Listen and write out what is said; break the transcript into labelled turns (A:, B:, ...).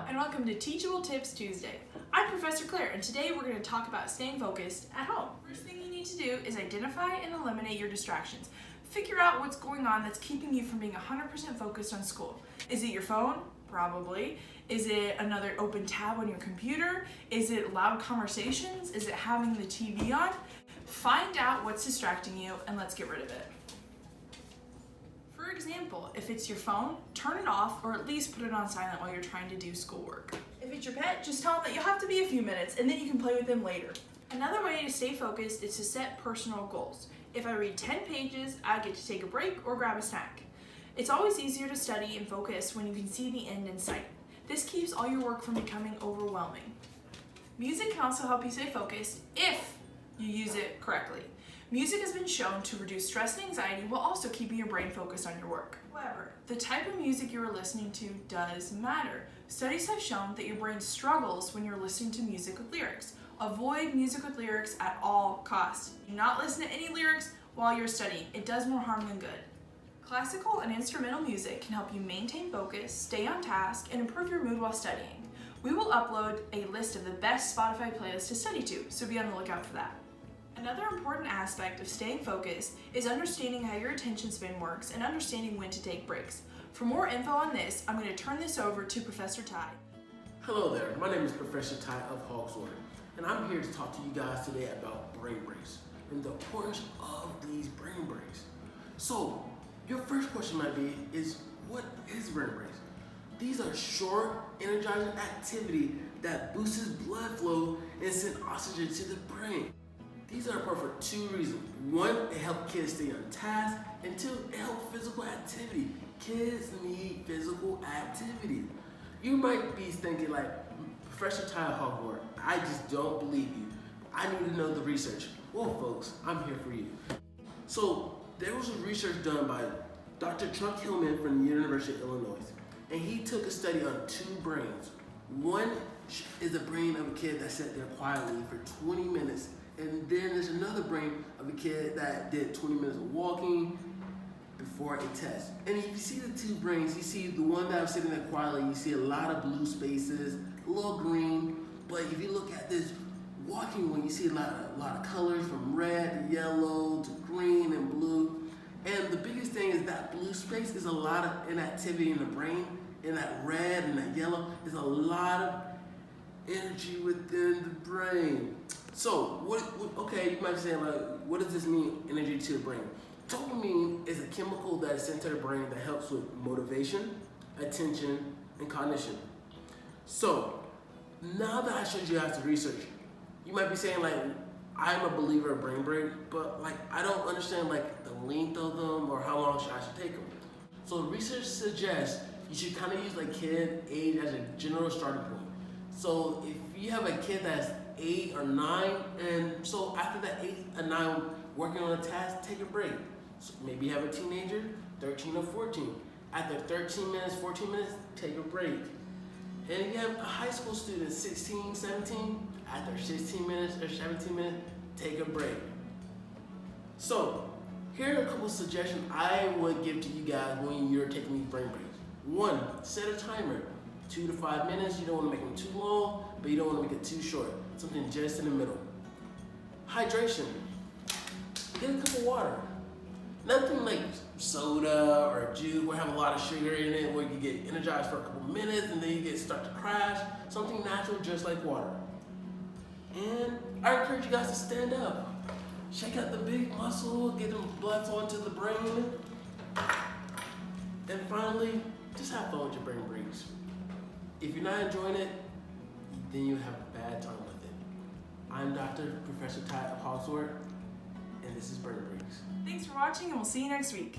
A: and welcome to Teachable Tips Tuesday. I'm Professor Claire, and today we're going to talk about staying focused at home. First thing you need to do is identify and eliminate your distractions. Figure out what's going on that's keeping you from being 100% focused on school. Is it your phone? Probably. Is it another open tab on your computer? Is it loud conversations? Is it having the TV on? Find out what's distracting you and let's get rid of it. For example, if it's your phone, turn it off or at least put it on silent while you're trying to do schoolwork. If it's your pet, just tell them that you'll have to be a few minutes and then you can play with them later. Another way to stay focused is to set personal goals. If I read 10 pages, I get to take a break or grab a snack. It's always easier to study and focus when you can see the end in sight. This keeps all your work from becoming overwhelming. Music can also help you stay focused if you use it correctly. Music has been shown to reduce stress and anxiety while also keeping your brain focused on your work. However, the type of music you are listening to does matter. Studies have shown that your brain struggles when you're listening to music with lyrics. Avoid music with lyrics at all costs. Do not listen to any lyrics while you're studying. It does more harm than good. Classical and instrumental music can help you maintain focus, stay on task, and improve your mood while studying. We will upload a list of the best Spotify playlists to study to, so be on the lookout for that. Another important aspect of staying focused is understanding how your attention span works and understanding when to take breaks. For more info on this, I'm going to turn this over to Professor Ty.
B: Hello there, my name is Professor Ty of Hogsworth, and I'm here to talk to you guys today about brain breaks and the importance of these brain breaks. So, your first question might be, what is brain breaks? These are short, energizing activity that boosts blood flow and sends oxygen to the brain. These are important for two reasons. One, it helps kids stay on task, and two, it helps physical activity. Kids need physical activity. You might be thinking like, Professor Ty Hogwarts, I just don't believe you. I need to know the research. Well, folks, I'm here for you. So, there was a research done by Dr. Trunk Hillman from the University of Illinois, and he took a study on two brains. One is the brain of a kid that sat there quietly for 20 minutes. And then there's another brain of a kid that did 20 minutes of walking before a test. And if you see the two brains, you see the one that was sitting there quietly, you see a lot of blue spaces, a little green. But if you look at this walking one, you see a lot of colors from red to yellow to green and blue. And the biggest thing is that blue space is a lot of inactivity in the brain. And that red and that yellow is a lot of energy within the brain. So, okay, you might be saying, like, what does this mean, energy to the brain? Dopamine is a chemical that is sent to the brain that helps with motivation, attention, and cognition. So, now that I showed you guys the research, you might be saying, like, I'm a believer of brain break, but, like, I don't understand, like, the length of them or how long I should take them. So, research suggests you should kind of use, like, kid age as a general starting point. So, if you have a kid that's 8 or 9, and so after that 8 or 9 working on a task, take a break. So maybe you have a teenager, 13 or 14. After 13 minutes, 14 minutes, take a break. And if you have a high school student, 16, 17, after 16 minutes or 17 minutes, take a break. So here are a couple suggestions I would give to you guys when you're taking these brain breaks. 1, set a timer. 2 to 5 minutes. You don't want to make them too long, but you don't want to make it too short. Something just in the middle. Hydration. Get a cup of water. Nothing like soda or juice where you have a lot of sugar in it, where you get energized for a couple minutes and then you start to crash. Something natural, just like water. And I encourage you guys to stand up. Shake out the big muscle, get them blood flow into the brain. And finally, just have fun with your brain breaks. If you're not enjoying it, then you have a bad time with it. I'm Dr. Professor Ty of Hogsworth, and this is Brain Breaks.
A: Thanks for watching, and we'll see you next week.